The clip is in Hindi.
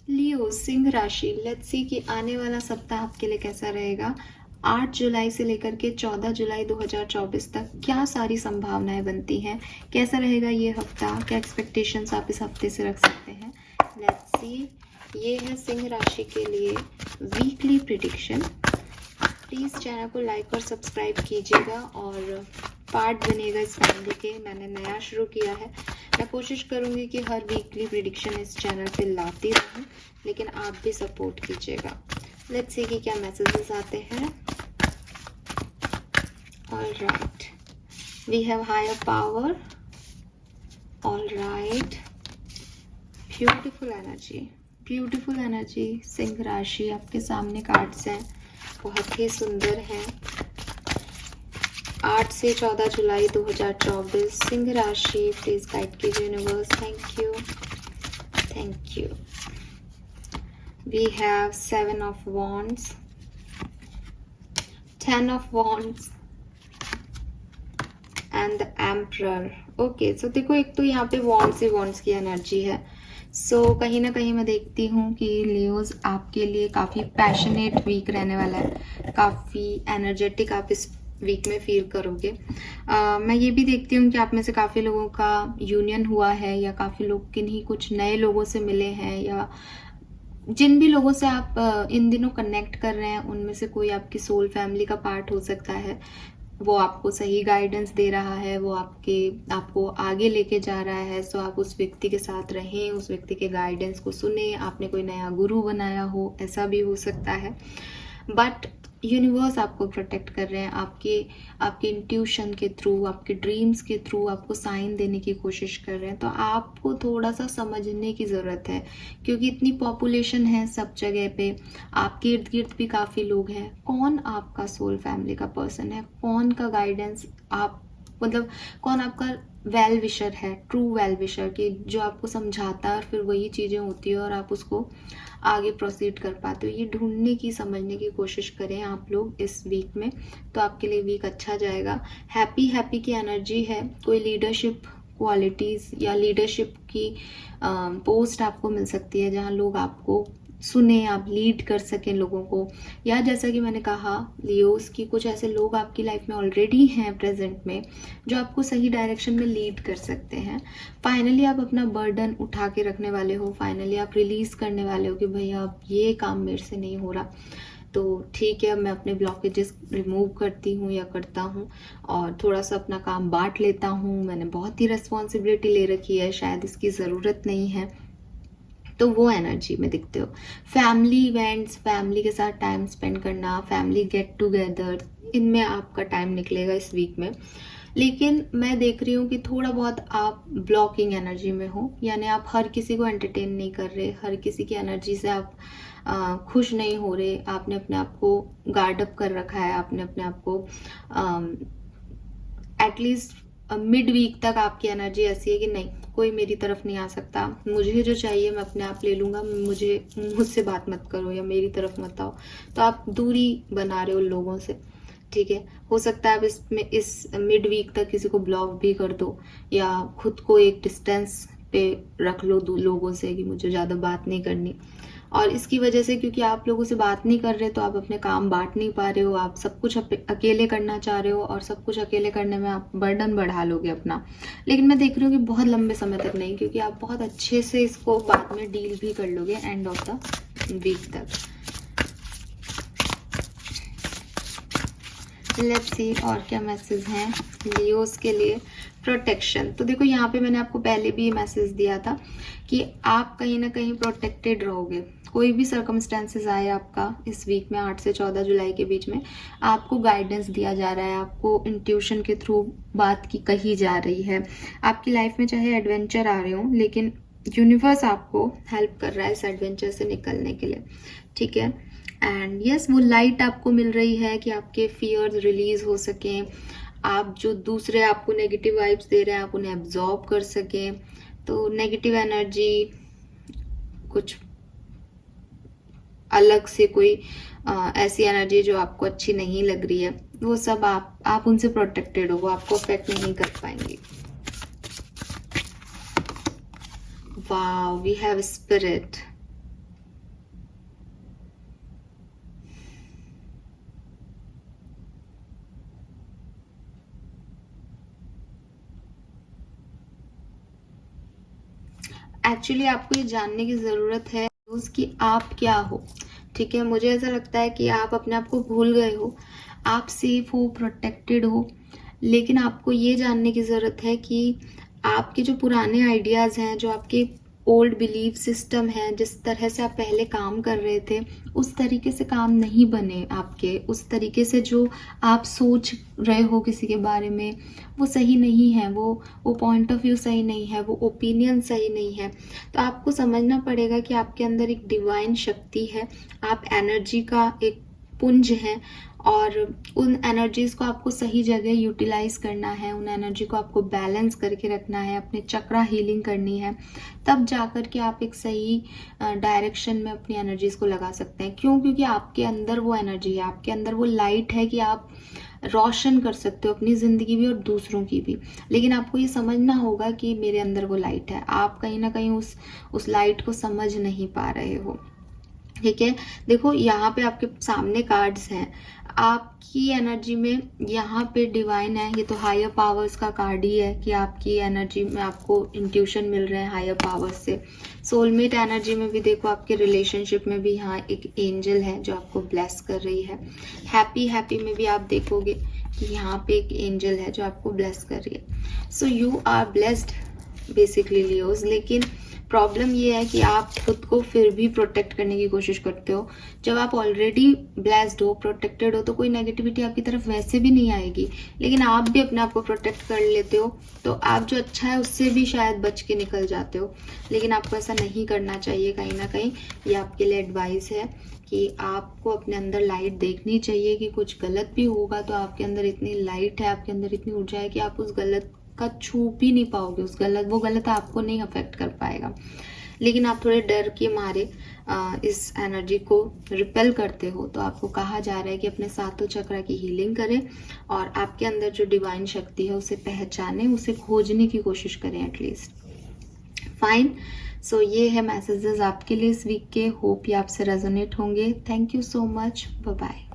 लियो सिंह राशि, लेट्स सी कि आने वाला सप्ताह आपके लिए कैसा रहेगा। 8 जुलाई से लेकर के 14 जुलाई 2024 तक क्या सारी संभावनाएं बनती हैं, कैसा रहेगा ये हफ्ता, क्या एक्सपेक्टेशंस आप इस हफ्ते से रख सकते हैं। लेट्स सी, ये है सिंह राशि के लिए वीकली प्रिडिक्शन। प्लीज़ चैनल को लाइक और सब्सक्राइब कीजिएगा और पार्ट बनेगा इस फैमिली के। मैंने नया शुरू किया है, मैं कोशिश करूंगी कि हर वीकली प्रिडिक्शन इस चैनल पे लाती रहूं, लेकिन आप भी सपोर्ट कीजिएगा। लेट्स सी कि क्या मैसेजेस आते हैं। Alright, we have higher power. Alright, beautiful energy सिंह राशि। आपके सामने कार्ड्स हैं, बहुत ही सुंदर हैं। 8 से 14 जुलाई 2024 सिंह राशि, प्लीज गाइड कीजिए universe. Thank you. We have 7 of wands, 10 of wands and the emperor. Okay, so देखो, एक तो यहाँ पे वॉन्ड्स की एनर्जी है। सो कहीं ना कहीं मैं देखती हूँ कि लियोज आपके लिए काफ़ी पैशनेट वीक रहने वाला है, काफ़ी एनर्जेटिक आप इस वीक में फील करोगे। मैं ये भी देखती हूँ कि आप में से काफ़ी लोगों का यूनियन हुआ है, या काफ़ी लोग किन्हीं कुछ नए लोगों से मिले हैं, या जिन भी लोगों से आप इन दिनों कनेक्ट कर रहे हैं उनमें से कोई आपकी सोल फैमिली का पार्ट हो सकता है। वो आपको सही गाइडेंस दे रहा है, वो आपको आगे लेके जा रहा है। सो आप उस व्यक्ति के साथ रहें, उस व्यक्ति के गाइडेंस को सुने। आपने कोई नया गुरु बनाया हो, ऐसा भी हो सकता है। बट यूनिवर्स आपको प्रोटेक्ट कर रहे हैं, आपके इंट्यूशन के थ्रू, आपके ड्रीम्स के थ्रू आपको साइन देने की कोशिश कर रहे हैं। तो आपको थोड़ा सा समझने की ज़रूरत है, क्योंकि इतनी पॉपुलेशन है सब जगह पे, आपके इर्द गिर्द भी काफ़ी लोग हैं। कौन आपका सोल फैमिली का पर्सन है, कौन का गाइडेंस आप, मतलब कौन आपका वेल विशर है, ट्रू वेल विशर, कि जो आपको समझाता है और फिर वही चीज़ें होती है और आप उसको आगे प्रोसीड कर पाते हो। ये ढूंढने की, समझने की कोशिश करें आप लोग इस वीक में, तो आपके लिए वीक अच्छा जाएगा। हैप्पी की एनर्जी है। कोई लीडरशिप क्वालिटीज़ या लीडरशिप की पोस्ट आपको मिल सकती है, जहाँ लोग आपको सुने, आप लीड कर सकें लोगों को। या जैसा कि मैंने कहा लियोस की, कुछ ऐसे लोग आपकी लाइफ में ऑलरेडी हैं प्रेजेंट में, जो आपको सही डायरेक्शन में लीड कर सकते हैं। फाइनली आप अपना बर्डन उठा के रखने वाले हो, फाइनली आप रिलीज करने वाले हो कि भैया अब ये काम मेरे से नहीं हो रहा, तो ठीक है, मैं अपने ब्लॉकेजेस रिमूव करती हूँ या करता हूँ और थोड़ा सा अपना काम बांट लेता हूँ। मैंने बहुत ही रिस्पॉन्सिबिलिटी ले रखी है, शायद इसकी ज़रूरत नहीं है। तो वो एनर्जी में दिखते हो। फैमिली इवेंट्स, फैमिली के साथ टाइम स्पेंड करना, फैमिली गेट टुगेदर, इनमें आपका टाइम निकलेगा इस वीक में। लेकिन मैं देख रही हूँ कि थोड़ा बहुत आप ब्लॉकिंग एनर्जी में हो, यानी आप हर किसी को एंटरटेन नहीं कर रहे, हर किसी की एनर्जी से आप खुश नहीं हो रहे। आपने अपने आप को गार्ड अप कर रखा है, आपने अपने आप को एटलीस्ट मिड वीक तक आपकी एनर्जी ऐसी है कि नहीं, कोई मेरी तरफ नहीं आ सकता, मुझे जो चाहिए मैं अपने आप ले लूँगा, मुझसे बात मत करो या मेरी तरफ मत आओ। तो आप दूरी बना रहे हो लोगों से, ठीक है। हो सकता है आप इस मिड वीक तक किसी को ब्लॉक भी कर दो, या खुद को एक डिस्टेंस पे रख लो लोगों से कि मुझे ज़्यादा बात नहीं करनी। और इसकी वजह से, क्योंकि आप लोगों से बात नहीं कर रहे, तो आप अपने काम बांट नहीं पा रहे हो, आप सब कुछ अकेले करना चाह रहे हो, और सब कुछ अकेले करने में आप बर्डन बढ़ा लोगे अपना। लेकिन मैं देख रही हूँ कि बहुत लंबे समय तक नहीं, क्योंकि आप बहुत अच्छे से इसको बाद में डील भी कर लोगे एंड ऑफ द वीक तक। लेट्स सी और क्या मैसेज हैं लियोस के लिए। प्रोटेक्शन, तो देखो यहाँ पे मैंने आपको पहले भी मैसेज दिया था कि आप कहीं ना कहीं प्रोटेक्टेड रहोगे। कोई भी सर्कमस्टेंसेस आए आपका इस वीक में, 8 से 14 जुलाई के बीच में, आपको गाइडेंस दिया जा रहा है, आपको इंट्यूशन के थ्रू बात की कही जा रही है। आपकी लाइफ में चाहे एडवेंचर आ रहे हो, लेकिन यूनिवर्स आपको हेल्प कर रहा है इस एडवेंचर से निकलने के लिए, ठीक है। एंड यस, वो लाइट आपको मिल रही है कि आपके फियर्स रिलीज हो सकें, आप जो दूसरे आपको नेगेटिव वाइब्स दे रहे हैं आप उन्हें एब्जॉर्ब कर सकें। तो नेगेटिव एनर्जी, कुछ अलग से कोई ऐसी एनर्जी जो आपको अच्छी नहीं लग रही है, वो सब आप उनसे प्रोटेक्टेड हो, वो आपको अफेक्ट नहीं कर पाएंगे। Wow, we have spirit. Actually आपको ये जानने की ज़रूरत है कि आप क्या हो। ठीक है, मुझे ऐसा लगता है कि आप अपने आप को भूल गए हो, आप सेफ हो, प्रोटेक्टेड हो, लेकिन आपको ये जानने की ज़रूरत है कि आपके जो पुराने आइडियाज़ हैं, जो आपके ओल्ड बिलीफ सिस्टम है, जिस तरह से आप पहले काम कर रहे थे, उस तरीके से काम नहीं बने आपके, उस तरीके से जो आप सोच रहे हो किसी के बारे में, वो सही नहीं है, वो पॉइंट ऑफ व्यू सही नहीं है, वो ओपिनियन सही नहीं है। तो आपको समझना पड़ेगा कि आपके अंदर एक डिवाइन शक्ति है, आप एनर्जी का एक पुंज है, और उन एनर्जीज को आपको सही जगह यूटिलाइज करना है, उन एनर्जी को आपको बैलेंस करके रखना है, अपने चक्रा हीलिंग करनी है, तब जाकर के आप एक सही डायरेक्शन में अपनी एनर्जीज को लगा सकते हैं। क्यों? क्योंकि आपके अंदर वो एनर्जी है, आपके अंदर वो लाइट है कि आप रोशन कर सकते हो अपनी ज़िंदगी भी और दूसरों की भी। लेकिन आपको ये समझना होगा कि मेरे अंदर वो लाइट है, आप कहीं ना कहीं उस लाइट को समझ नहीं पा रहे हो। ठीक है, देखो यहाँ पे आपके सामने कार्ड्स हैं, आपकी एनर्जी में यहाँ पे डिवाइन है, ये तो हायर पावर्स का कार्ड ही है कि आपकी एनर्जी में आपको इंट्यूशन मिल रहे हैं हायर पावर्स से। सोलमेट एनर्जी में भी देखो, आपके रिलेशनशिप में भी यहाँ एक एंजल है जो आपको ब्लेस कर रही है। हैप्पी में भी आप देखोगे कि यहाँ पे एक एंजल है जो आपको ब्लेस कर रही है। So you are blessed basically Leos. लेकिन प्रॉब्लम ये है कि आप खुद को फिर भी प्रोटेक्ट करने की कोशिश करते हो। जब आप ऑलरेडी ब्लेस्ड हो, प्रोटेक्टेड हो, तो कोई नेगेटिविटी आपकी तरफ वैसे भी नहीं आएगी, लेकिन आप भी अपने आप को प्रोटेक्ट कर लेते हो, तो आप जो अच्छा है उससे भी शायद बच के निकल जाते हो। लेकिन आपको ऐसा नहीं करना चाहिए। कहीं ना कहीं ये आपके लिए एडवाइस है कि आपको अपने अंदर लाइट देखनी चाहिए कि कुछ गलत भी होगा तो आपके अंदर इतनी लाइट है, आपके अंदर इतनी ऊर्जा है कि आप उस गलत का छू भी नहीं पाओगे, वो गलत आपको नहीं अफेक्ट कर पाएगा। लेकिन आप थोड़े डर के मारे इस एनर्जी को रिपेल करते हो, तो आपको कहा जा रहा है कि अपने सातों चक्र की हीलिंग करें और आपके अंदर जो डिवाइन शक्ति है उसे पहचानें, उसे खोजने की कोशिश करें एटलीस्ट। फाइन, सो ये है मैसेजेस आपके लिए इस वीक के। होप ये आपसे रेजोनेट होंगे। Thank you so much, bye bye.